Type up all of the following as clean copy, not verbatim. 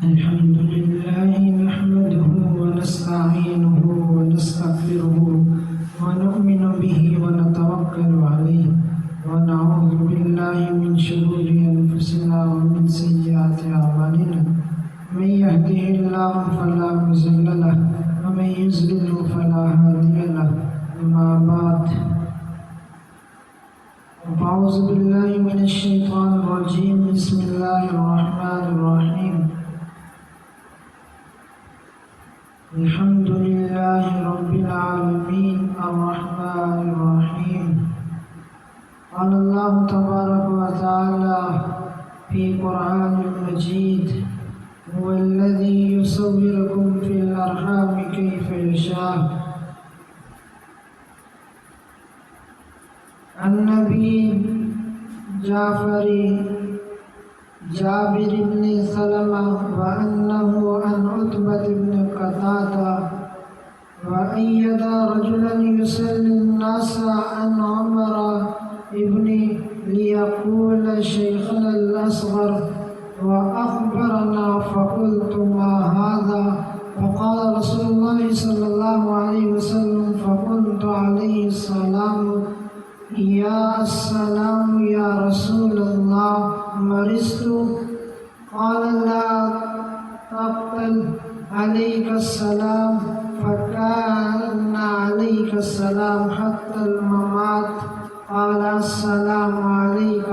الحمد لله نحمده ونستعينه ونستغفره ونؤمن به ونتوكل عليه ونعوذ بالله من شرور أنفسنا ومن سيئات أعمالنا من يهده الله فلا مضل له ومن يضلل فلا هادي له أما بعد أعوذ بالله من الشيطان الرجيم بسم الله الرحمن الرحيم الحمد لله رب العالمين الرحمن الرحيم قال الله تبارك وتعالى في قرآن المجيد هو الذي يصوركم في الأرحام كيف يشاء. النبي جابر بن سلمة وأنه عن عتبة بن قتادة وأيد رجلا يسلي الناس عن عمر ابن ليقول شيخنا الأصغر وأخبرنا فقلت ما هذا؟ فقال رسول الله صلى الله عليه وسلم فقلت عليه السلام يا السلام يا رسول الله مرضت؟ قال لا تقتل عليك السلام فكان عليك السلام حتى الممات. قال السلام عليك.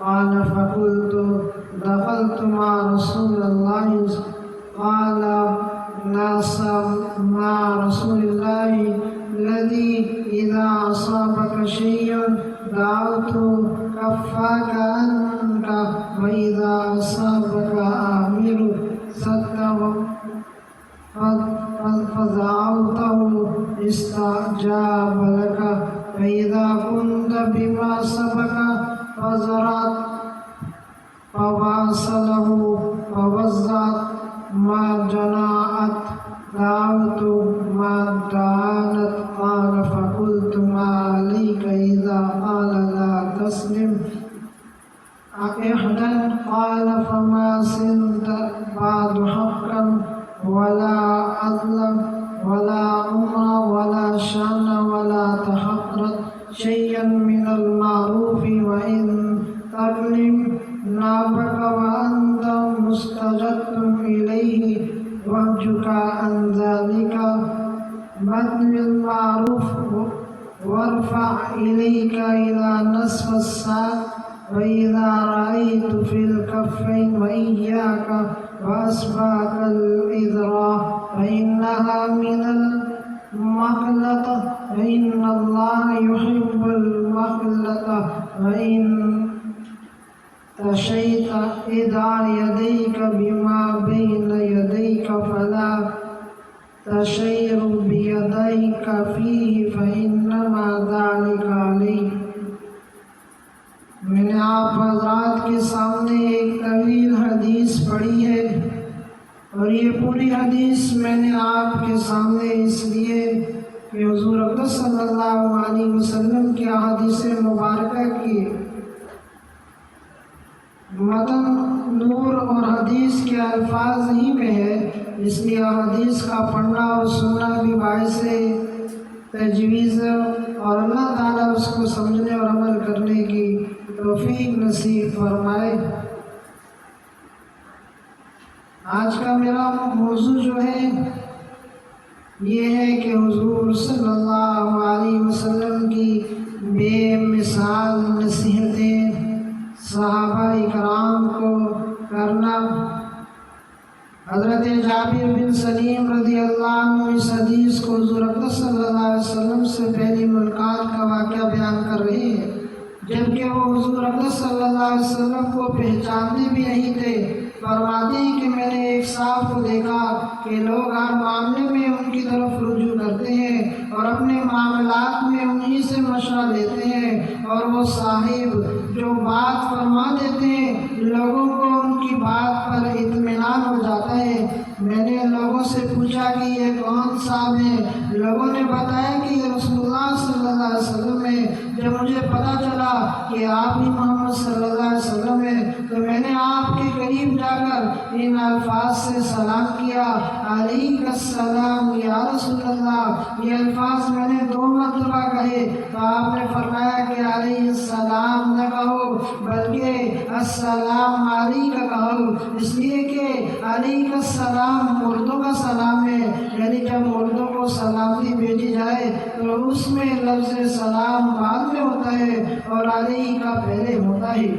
قال فقلت دخلت مع رسول الله قال ناس مع رسول الله الذي إذا أصابك شيء دعوت كفاك عنك وإذا أصابك آمر فدعوته استجاب لك فإذا كنت بما سبق فزرعت فواصله فوزعت ما جناعت دعوت ما دانت. قال فقلت ما عليك إذا قال لا تسلم إحدى؟ قال فما سنت بعد حقا ولا عدلا ولا عمر ولا شان ولا تحقرت شيئا من المعروف وإن تظلم نابك وأنت مستجد إليه وجهك عن ذلك بدل المعروف وارفع إليك إلى نصف الساق وإذا رأيت في الكفين وإياك وأسباق الإذراء فإنها من المخلطة فإن الله يحب المخلطة. وإن تشيت ادع يديك بما بين يديك فلا تشير بيديك فيه فإنما ذلك عليك. میں نے آپ حضرات کے سامنے ایک طویل حدیث پڑھی ہے اور یہ پوری حدیث میں نے آپ کے سامنے اس لیے کہ حضور اقدس صلی اللہ علیہ وسلم کی احادیث مبارکہ کی متن نور اور حدیث کے الفاظ ہی میں ہے، اس لیے حدیث کا پڑھنا اور سننا بھی باعث تجویز اور اللہ تعالیٰ اس کو سمجھنے اور عمل کرنے کی توفیق نصیب فرمائے۔ آج کا میرا موضوع جو ہے یہ ہے کہ حضور صلی اللہ علیہ وسلم کی بے مثال نصیحتیں صحابہ اکرام کو کرنا۔ حضرت جابر بن سلیم رضی اللہ عنہ اس حدیث کو حضور اقدس صلی اللہ علیہ وسلم سے پہلی ملاقات کا واقعہ بیان کر رہے ہیں، جبکہ وہ حضور اقدس صلی اللہ علیہ وسلم کو پہچانتے بھی نہیں تھے۔ فرماتے ہیں کہ میں نے ایک صاحب کو دیکھا کہ لوگ ہر معاملے میں ان کی طرف رجوع کرتے ہیں اور اپنے معاملات میں انہی سے مشورہ لیتے ہیں، اور وہ صاحب جو بات فرما دیتے ہیں لوگوں کو ان کی بات پر اطمینان ہو جاتا ہے۔ میں نے لوگوں سے پوچھا کہ یہ کون صاحب ہیں؟ لوگوں نے بتایا کہ یہ رسول اللہ صلی اللہ علیہ وسلم ہے۔ جب مجھے پتہ چلا کہ آپ ہی محمد صلی اللہ علیہ وسلم ہیں تو میں نے آپ کے قریب جا کر ان الفاظ سے سلام کیا، علیک السلام یا رسول اللہ۔ یہ الفاظ میں نے 2 مرتبہ کہے تو آپ نے فرمایا کہ علیہ السلام نہ کہو بلکہ السلام علیک کہو، اس لیے کہ علیک السلام مردوں کا سلام ہے، یعنی جب مردوں کو سلامتی بھیجی جائے تو اس میں لفظ سلام بعد میں ہوتا ہے اور علیہ کا پہلے ہوتا ہے۔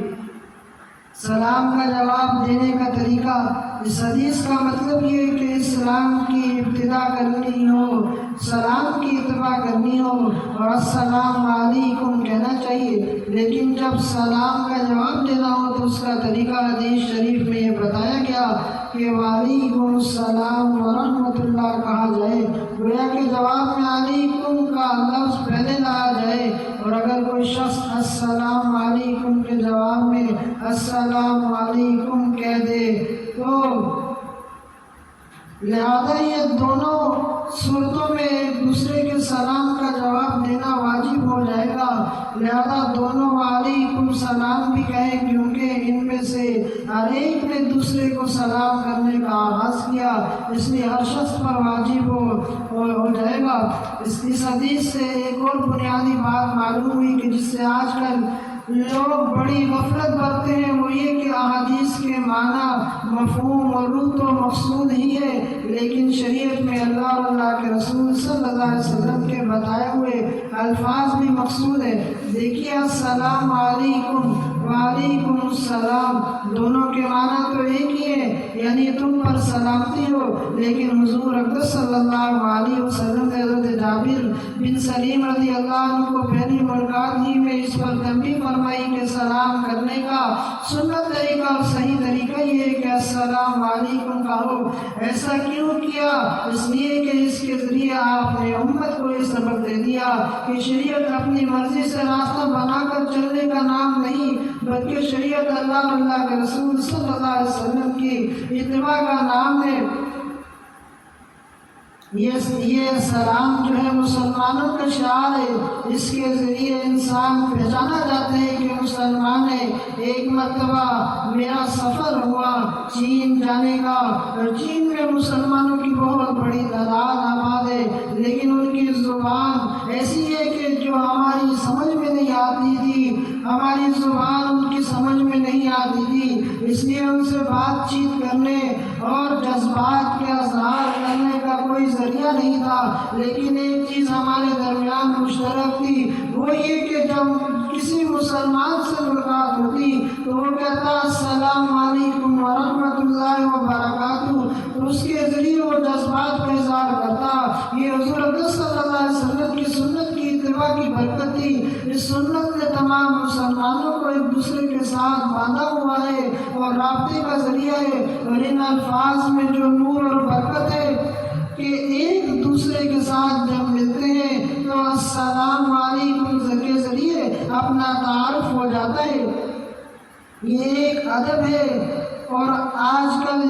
سلام کا جواب دینے کا طریقہ، اس حدیث کا مطلب یہ ہے کہ اسلام کی ابتدا کرنی ہو، سلام کی اتباع کرنی ہو اور السلام علیکم کہنا چاہیے، لیکن جب سلام کا جواب دینا ہو تو اس کا طریقہ حدیث شریف میں یہ بتایا گیا کہ وعلیکم السلام ورحمۃ اللہ کہا جائے، گویا کہ جواب میں علیکم کا لفظ پہلے لایا جائے، اور اگر کوئی شخص السلام علیکم کے جواب میں السلام علیکم کہہ دے تو لہذا یہ دونوں صورتوں میں ایک دوسرے کے سلام کا جواب دینا واجب ہو جائے گا، لہذا دونوں وعلیکم السلام بھی کہیں، کیونکہ ان میں سے ہر ایک نے دوسرے کو سلام کرنے کا آغاز کیا، اس لیے ہر شخص پر واجب ہو جائے گا۔ اس حدیث سے ایک اور بنیادی بات معلوم ہوئی کہ جس سے آج کل لوگ بڑی غفلت برتے ہیں، وہ یہ کہ احادیث کے معنی مفہوم اور روح تو مقصود ہی ہے، لیکن شریعت میں اللہ اور اللہ کے رسول صلی اللہ علیہ وسلم کے بتائے ہوئے الفاظ بھی مقصود ہے۔ دیکھیے السلام علیکم وعلیکم السلام، دونوں کے معنی تو ایک ہی ہے، یعنی تم پر سلامتی ہو، لیکن حضور اقدس صلی اللہ علیہ وسلم نے حضرت جابر بن سلیم رضی اللہ عنہ کو پہلی ملاقات ہی میں اس پر تنبیہ فرمائی کہ سلام کرنے کا سنت طریقہ اور صحیح طریقہ یہ ہے کہ السلام علیکم کہو۔ ایسا کیوں کیا؟ اس لیے کہ اس کے ذریعے آپ نے امت کو یہ سبق دے دیا کہ شریعت اپنی مرضی سے راستہ بنا کر چلنے کا نام نہیں، بلکہ شریعت اللہ اور اللہ کے رسول صلی اللہ علیہ وسلم کی اتباع کا نام ہے۔ یہ سلام جو ہے مسلمانوں کا شعار ہے، اس کے ذریعے انسان پہچانا جاتا ہے کہ مسلمان ہے۔ ایک مرتبہ میرا سفر ہوا چین جانے کا، اور چین میں مسلمانوں کی بہت بڑی تعداد آباد ہے، لیکن ان کی زبان ایسی ہے کہ جو ہماری سمجھ میں نہیں آتی تھی، ہماری زبان ان کی سمجھ میں نہیں آتی تھی، اس لیے ان سے بات چیت کرنے اور جذبات کے اظہار کرنے کا کوئی ذریعہ نہیں تھا، لیکن ایک چیز ہمارے درمیان مشترک تھی، وہ یہ کہ جب کسی مسلمان سے ملاقات ہوتی تو وہ کہتا السلام علیکم ورحمۃ اللہ وبرکاتہ، تو اس کے ذریعے وہ جذبات کا اظہار کرتا۔ یہ حضور اقدس صلی اللہ علیہ وسلم کی سنت کی اتباع کی برکت تھی۔ اس سنت نے تمام مسلمانوں کو ایک دوسرے کے ساتھ باندھا ہوا ہے اور رابطے کا ذریعہ ہے، اور ان الفاظ میں جو نور اور برکت ہے کہ ایک دوسرے کے ساتھ جب ملتے ہیں تو السلام علیکم کے ذریعے اپنا تعارف ہو جاتا ہے۔ یہ ایک ادب ہے، اور آج کل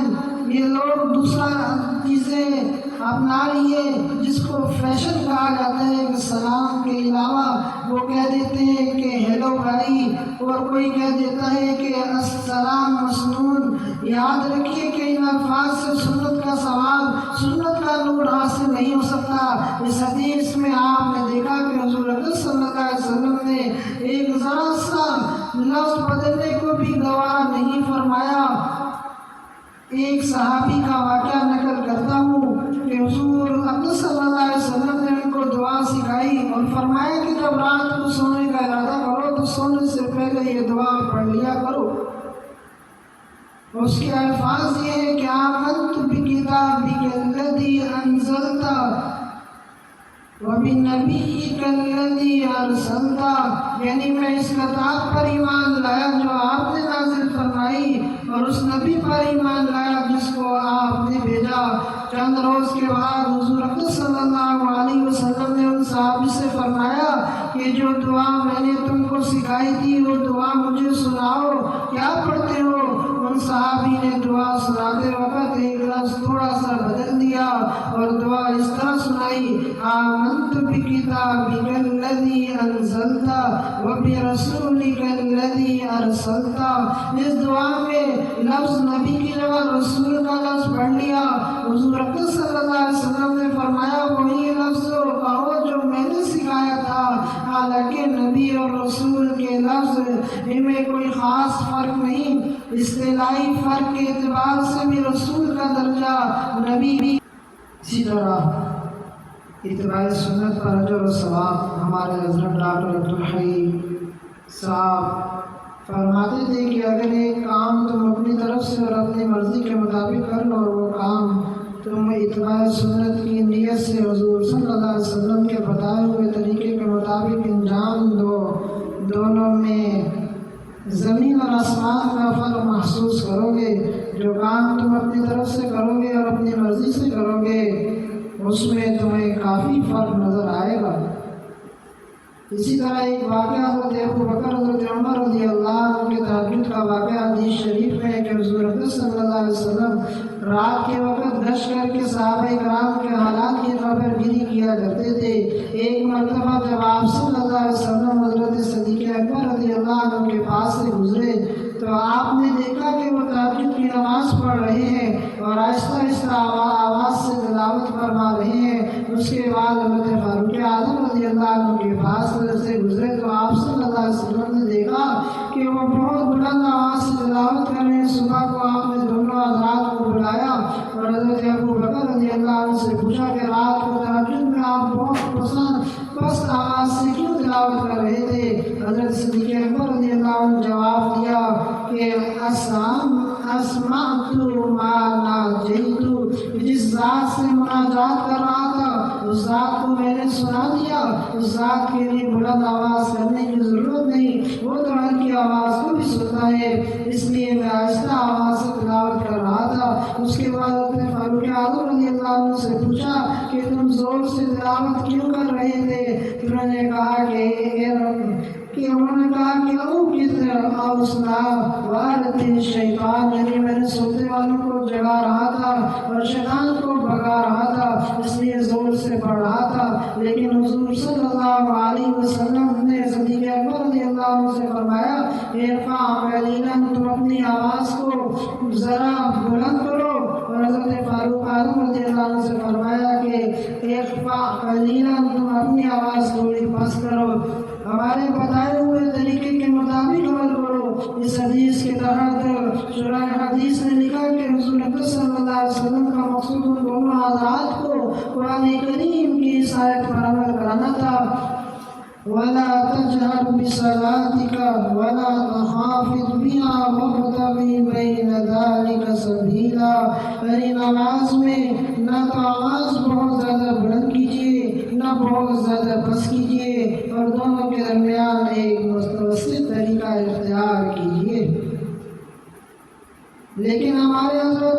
یہ لوگ دوسرا چیزیں اپنا لیے جس کو فیشن کہا جاتا ہے کہ سلام کے علاوہ وہ کہہ دیتے ہیں کہ ہیلو بھائی، اور کوئی کہہ دیتا ہے کہ السلام مسنون۔ یاد رکھیے کہ ان الفاظ سے سنت کا ثواب، سنت کا نور حاصل نہیں ہو سکتا۔ اس حدیث میں آپ نے دیکھا کہ حضور اقدس صلی اللہ علیہ وسلم نے ایک ذرا سا لفظ بدلنے کو بھی گوارا نہیں فرمایا۔ ایک صحابی کا واقعہ نقل کرتا ہوں کہ حضور اقدس صلی اللہ علیہ وسلم نے ان کو دعا سکھائی اور فرمایا کہ جب رات کو سونے کا ارادہ کرو تو سونے سے پہلے یہ دعا پڑھ لیا کرو۔ اس کے الفاظ یہ ہے کہ آمنت بکتابک الذی انزلت وبنبیک الذی ارسلت، یعنی میں اس کتاب پر ایمان لایا جو آپ نے نازل فرمائی اور اس نبی پر ایمان لایا جس کو آپ نے بھیجا۔ چند روز کے بعد حضور اقدس صلی اللہ علیہ وسلم نے ان صحابی سے فرمایا کہ جو دعا میں نے تم کو سکھائی تھی وہ دعا مجھے سناؤ، کیا پڑھتے ہو؟ ان صحابی نے دعا سناتے وقت ایک لفظ تھوڑا سا بدل دیا اور دعا اس طرح سنائی: آمنت بکتابک الذی انزلت وبرسولک الذی ارسلت۔ اس دعا میں لفظ نبی کی جگہ رسول کا لفظ پڑھ لیا۔ حضور اکرم صلی اللہ علیہ وسلم نے فرمایا وہی لفظ کہو جو میں نے سکھایا تھا۔ حالانکہ نبی اور رسول کے لفظ ان میں کوئی خاص فرق نہیں، اصطلاحی فرق کے اعتبار سے بھی رسول کا درجہ نبی بھی۔ اسی طرح اتباع سنت پر اجر و ثواب ہمارے حضرت ڈاکٹر عبدالحی صاحب فرماتے تھے کہ اگر ایک کام تم اپنی طرف سے اور اپنی مرضی کے مطابق کر لو اور وہ کام تم اتباع سنت کی نیت سے حضور صلی اللہ علیہ وسلم کے بتائے ہوئے طریقے کے مطابق انجام دو، دونوں میں زمین اور آسمان کا فرق محسوس کرو گے۔ جو کام تم اپنی طرف سے کرو گے اور اپنی مرضی سے کرو گے اس میں تمہیں کافی فرق نظر آئے گا۔ اسی طرح ایک واقعہ حضرت ابو بکر حضرت عمر رضی اللہ عنہ کے تہجد کا واقعہ حدیث شریف میں ہے کہ حضور اکرم صلی اللہ علیہ وسلم رات کے وقت گشت کر کے صحابہ کرام کے حالات کی خبر گیری کیا کرتے تھے۔ ایک مرتبہ جب آپ صلی اللہ علیہ وسلم حضرت صدیق اکبر رضی اللہ عنہ کے پاس سے گزرے تو آپ نے دیکھا کہ وہ تہجد کی نماز پڑھ رہے ہیں اور آہستہ آہستہ آواز سے تلاوت فرما رہے ہیں۔ اس کے بعد حضرت فاروق اعظم رضی اللہ عنہ کے پاس سے گزرے تو آپ صلی اللہ علیہ وسلم نے دیکھا کہ وہ بہت بلند آواز سے تلاوت کر رہے ہیں۔ صبح کو آپ نے دونوں حضرات کو بلایا اور حضرت ابو بکر رضی اللہ عنہ سے پوچھا کہ رات کو تہجد میں آپ بہت پست آواز سے کیوں تلاوت کر رہے تھے؟ حضرت صدیق اکبر رضی اللہ عنہ جواب دیا کہ اسمعت ما ناجیت، جس ذات سے مناجات کر رہا تھا اس ذات کو میں نے سنا دیا۔ اس ذات کے لیے بلند آواز کرنے کی ضرورت نہیں، وہ تو ہلکی آواز کو بھی سنتا ہے، اس لیے میں آہستہ آواز سے تلاوت کر رہا تھا۔ اس کے بعد اپنے فاروق اعظم رضی اللہ عنہ سے پوچھا کہ تم زور سے تلاوت کیوں کر رہے تھے؟ انہوں نے کہا کہ او کس اوسنا وارت شیطان، یعنی میں نے سوتے والوں کو جگا رہا تھا اور شیطان کو بھگا رہا تھا، اس لیے زور سے پڑھ رہا تھا۔ لیکن حضور صلی اللہ علیہ وسلم نے صدیق اکبر رضی اللہ عنہ سے فرمایا ارفع قلیلا، تم اپنی آواز کو ذرا بلند کرو، اور حضرت فاروق اعظم رضی اللہ عنہ سے فرمایا کہ ارفع قلیلا، تم اپنی آواز تھوڑی پست کرو، ہمارے بتائے ہوئے طریقے کے مطابق عمل کرو۔ اس حدیث کے تحت شرح حدیث نے لکھا کہ حضور اکرم صلی اللہ علیہ وسلم کا مقصود ان دونوں حضرات کو قرآن کریم کی اس آیت پر عمل کرانا تھا۔ وَلَا تَجْهَرْ بِصَلَاتِكَ وَلَا تَخَافِتْ بِهَا وَابْتَغِ بَيْنَ ذَلِكَ سَبِيلًا، میری نماز میں نہ تو آواز بہت زیادہ بلند کیجیے نہ بہت زیادہ پست کیجیے، اور دونوں کے درمیان ایک متوسط طریقہ اختیار کیجیے۔ لیکن ہمارے حضرت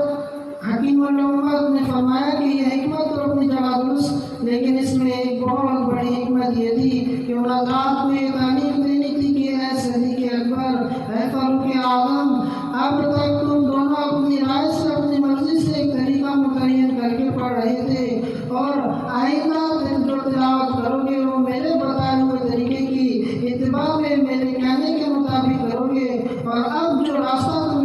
حکیم الامت نے فرمایا کہ یہ حکمت تو اپنی جگہ درست، لیکن اس میں ایک بہت بڑی حکمت یہ تھی کہ ان حضرات کو یہ تعلیم دینی تھی کہ اے صدیق اکبر، اے فاروق اعظم، اب تک تم دونوں اپنی رائے سے اپنی مرضی سے ایک طریقہ متعین کر کے پڑھ رہے تھے، اور آئندہ جو تلاوت کرو گے وہ میرے بتائے ہوئے طریقے کی اتباع میں میرے کہنے کے مطابق کرو گے، اور اب جو راستہ